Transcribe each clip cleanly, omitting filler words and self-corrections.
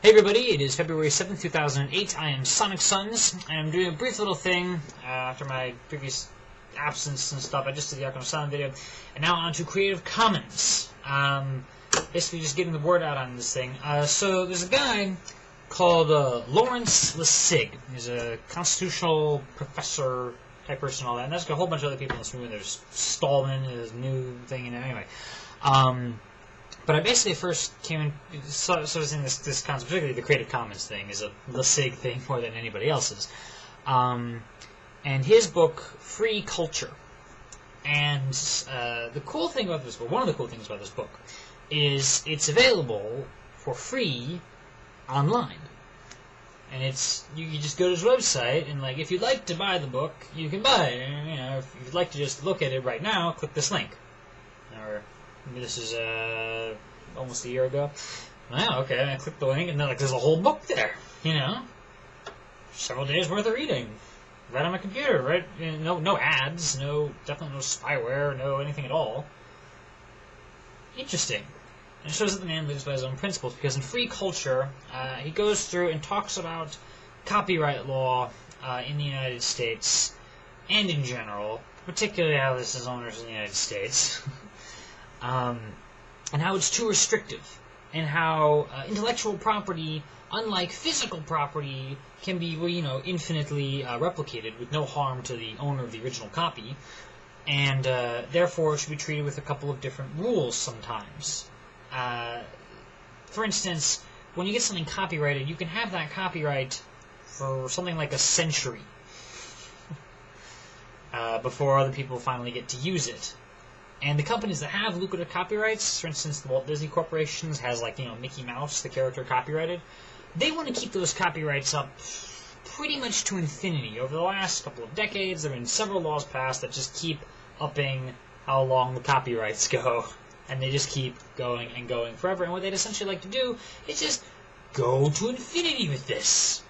Hey everybody, it is February 7th, 2008. I am Sonic Suns, and I'm doing a brief little thing after my previous absence and stuff. I just did the Arkham Asylum video, and now on to Creative Commons. Basically just getting the word out on this thing. So there's a guy called Lawrence Lessig. He's a constitutional professor type person and all that, and there's got a whole bunch of other people in this room. There's Stallman, his new thing, and anyway. But I basically first came in, so I was in this concept, particularly the Creative Commons thing, is a Lessig thing more than anybody else's. And his book, Free Culture. And the cool thing about this book, one of the cool things about this book, is it's available for free online. And it's, you just go to his website, and like, if you'd like to buy the book, you can buy it. And, you know, if you'd like to just look at it right now, click this link. Or, this is almost a year ago. Wow, okay, I clicked the link, and then like there's a whole book there, you know, several days worth of reading, right on my computer, right? No ads, definitely no spyware, no anything at all. Interesting. And it shows that the man lives by his own principles, because in Free Culture, he goes through and talks about copyright law in the United States and in general, particularly how this is owners in the United States. And how it's too restrictive, and how intellectual property, unlike physical property, can be, well, you know, infinitely replicated with no harm to the owner of the original copy, and therefore it should be treated with a couple of different rules sometimes. For instance, when you get something copyrighted, you can have that copyright for something like a century before other people finally get to use it. And the companies that have lucrative copyrights, for instance, the Walt Disney Corporation has, like, you know, Mickey Mouse, the character copyrighted, they want to keep those copyrights up pretty much to infinity. Over the last couple of decades, there have been several laws passed that just keep upping how long the copyrights go. And they just keep going and going forever. And what they'd essentially like to do is just go to infinity with this.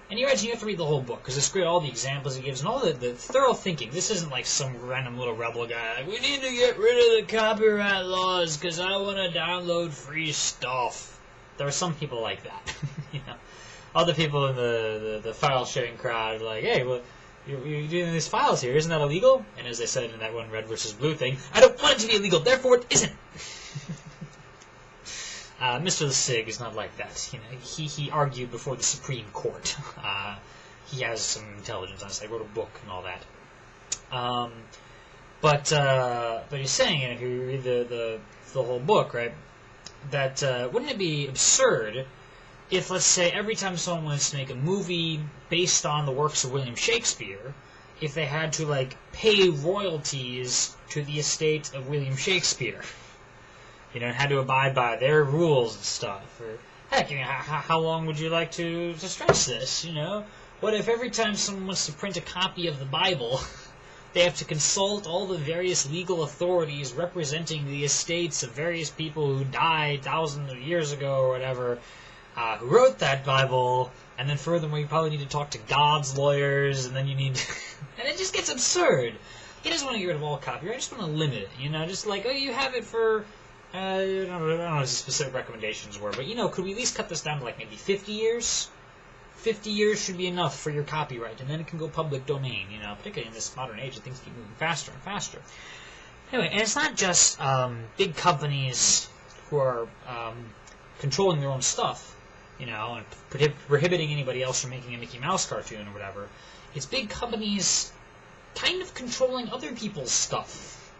And you imagine you have to read the whole book, because it's great, all the examples he gives, and all the thorough thinking. This isn't like some random little rebel guy, like, we need to get rid of the copyright laws, because I want to download free stuff. There are some people like that, you know. Other people in the file-sharing crowd are like, hey, well, you're doing these files here, isn't that illegal? And as they said in that one red versus blue thing, I don't want it to be illegal, therefore it isn't. Mr. Lessig is not like that. You know, he argued before the Supreme Court. He has some intelligence, honestly. He wrote a book and all that. But he's saying, and if you read the whole book, right, that wouldn't it be absurd if, let's say, every time someone wants to make a movie based on the works of William Shakespeare, if they had to, like, pay royalties to the estate of William Shakespeare? You know, and had to abide by their rules and stuff. Or, heck, you know, how long would you like to stretch this, you know? What if every time someone wants to print a copy of the Bible, they have to consult all the various legal authorities representing the estates of various people who died thousands of years ago or whatever, who wrote that Bible, and then furthermore you probably need to talk to God's lawyers, and then you need to and it just gets absurd. He doesn't want to get rid of all copyright, I just want to limit it, you know, just like, oh, you have it for... I don't know what the specific recommendations were, but, you know, could we at least cut this down to, like, maybe 50 years? 50 years should be enough for your copyright, and then it can go public domain, you know, particularly in this modern age, things keep moving faster and faster. Anyway, and it's not just big companies who are controlling their own stuff, you know, and prohibiting anybody else from making a Mickey Mouse cartoon or whatever. It's big companies kind of controlling other people's stuff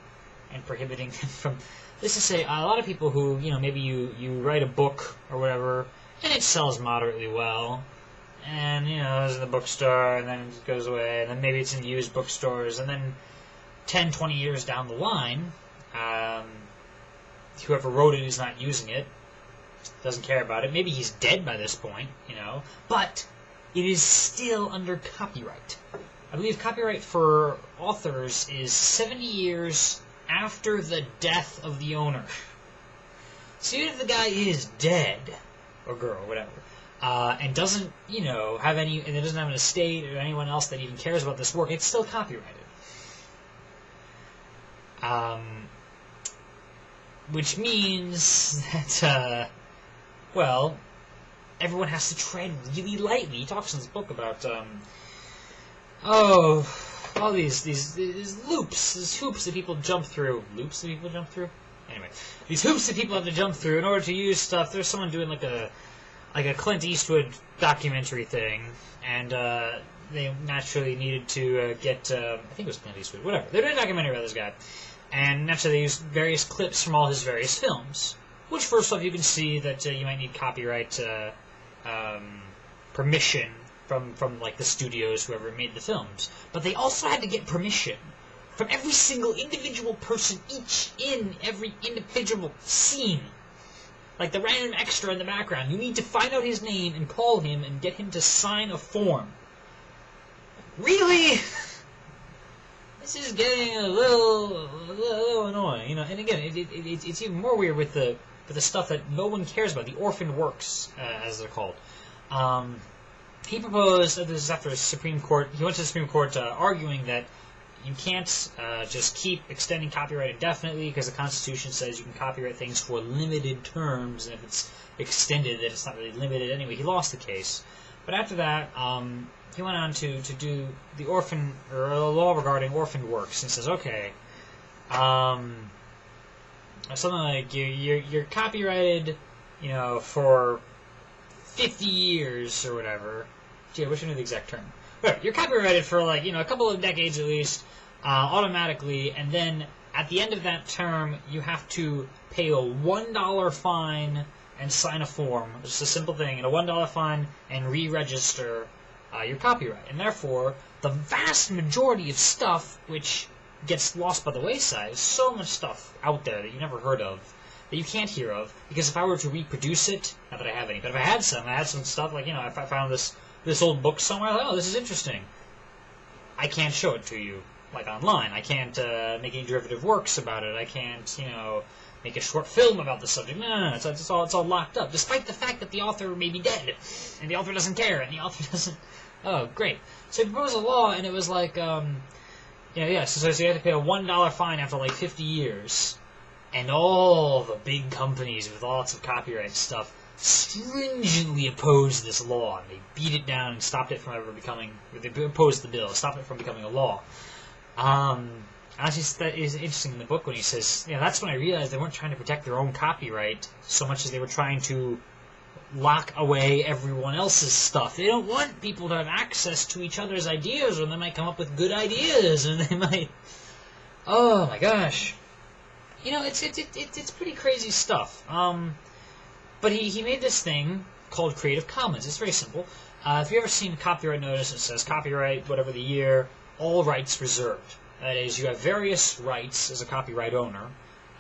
and prohibiting them from... This is to say, a lot of people who, you know, maybe you write a book or whatever, and it sells moderately well, and, you know, it's in the bookstore, and then it goes away, and then maybe it's in used bookstores, and then 10, 20 years down the line, whoever wrote it is not using it, doesn't care about it. Maybe he's dead by this point, you know, but it is still under copyright. I believe copyright for authors is 70 years after the death of the owner. So even if the guy is dead, or girl, whatever, and doesn't, you know, have any, and it doesn't have an estate or anyone else that even cares about this work, it's still copyrighted. Which means that, well, everyone has to tread really lightly. He talks in this book about, all these loops, these hoops that people jump through. Loops that people jump through? Anyway, these hoops that people have to jump through in order to use stuff. There's someone doing like a Clint Eastwood documentary thing, and they naturally needed to get, I think it was Clint Eastwood, whatever. They're doing a documentary about this guy, and naturally they used various clips from all his various films. Which, first off, you can see that you might need copyright permission from like the studios, whoever made the films. But they also had to get permission from every single individual person, each in every individual scene. Like the random extra in the background. You need to find out his name and call him and get him to sign a form. Really? This is getting a little annoying, you know. And again, it's even more weird with the stuff that no one cares about, the orphan works, as they're called. He proposed, this is after the Supreme Court, he went to the Supreme Court arguing that you can't just keep extending copyright indefinitely because the Constitution says you can copyright things for limited terms, and if it's extended, then it's not really limited anyway. He lost the case. But after that, he went on to do the law regarding orphan works, and says, okay, something like you're copyrighted, you know, for 50 years or whatever. Gee, I wish I knew the exact term. But you're copyrighted for, like, you know, a couple of decades at least, automatically, and then at the end of that term, you have to pay a $1 fine and sign a form. Just a simple thing, and a $1 fine and re-register your copyright. And therefore, the vast majority of stuff which gets lost by the wayside, is so much stuff out there that you never heard of, that you can't hear of, because if I were to reproduce it, not that I have any, but if I had some stuff, like, you know, if I found this old book somewhere, like, oh, this is interesting, I can't show it to you, like, online. I can't make any derivative works about it. I can't, you know, make a short film about the subject. No. It's all locked up, despite the fact that the author may be dead, and the author doesn't care, and the author doesn't... Oh, great. So he proposed a law, and it was like, so you have to pay a $1 fine after, like, 50 years. And all the big companies with lots of copyright stuff stringently opposed this law. They beat it down and stopped it from ever becoming... They opposed the bill, stopped it from becoming a law. Actually, that is interesting in the book when he says, you know, that's when I realized they weren't trying to protect their own copyright so much as they were trying to lock away everyone else's stuff. They don't want people to have access to each other's ideas, or they might come up with good ideas, and they might... Oh my gosh. You know, it's pretty crazy stuff. But he made this thing called Creative Commons. It's very simple. If you've ever seen a copyright notice, it says copyright, whatever the year, all rights reserved. That is, you have various rights as a copyright owner,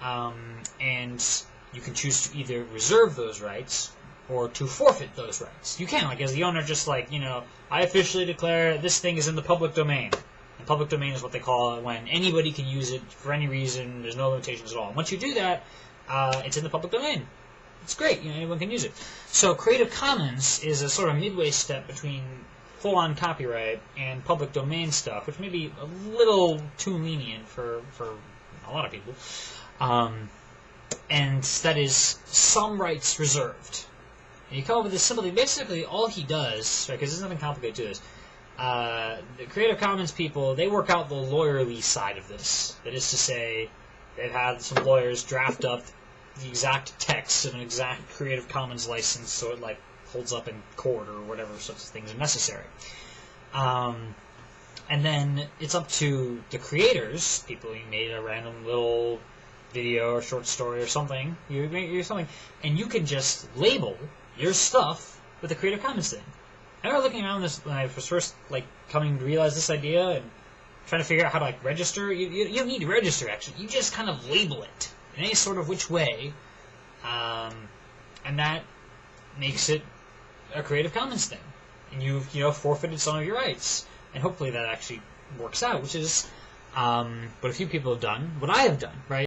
and you can choose to either reserve those rights or to forfeit those rights. You can, like, as the owner, just like, you know, I officially declare this thing is in the public domain. And public domain is what they call it when anybody can use it for any reason. There's no limitations at all. Once you do that, it's in the public domain. It's great. You know, anyone can use it. So Creative Commons is a sort of midway step between full-on copyright and public domain stuff, which may be a little too lenient for a lot of people. And that is some rights reserved. And you come up with this simple thing. Basically, all he does, because there's nothing complicated to this, the Creative Commons people, they work out the lawyerly side of this. That is to say, they've had some lawyers draft up the exact text of an exact Creative Commons license so it, like, holds up in court or whatever such things are necessary. And then it's up to the creators, people who made a random little video or short story or something, you make something, and you can just label your stuff with the Creative Commons thing. I remember looking around this when I was first, like, coming to realize this idea and trying to figure out how to, like, register. You don't need to register, actually. You just kind of label it in any sort of which way, and that makes it a Creative Commons thing. And you've, you know, forfeited some of your rights. And hopefully that actually works out, which is what a few people have done, what I have done, right?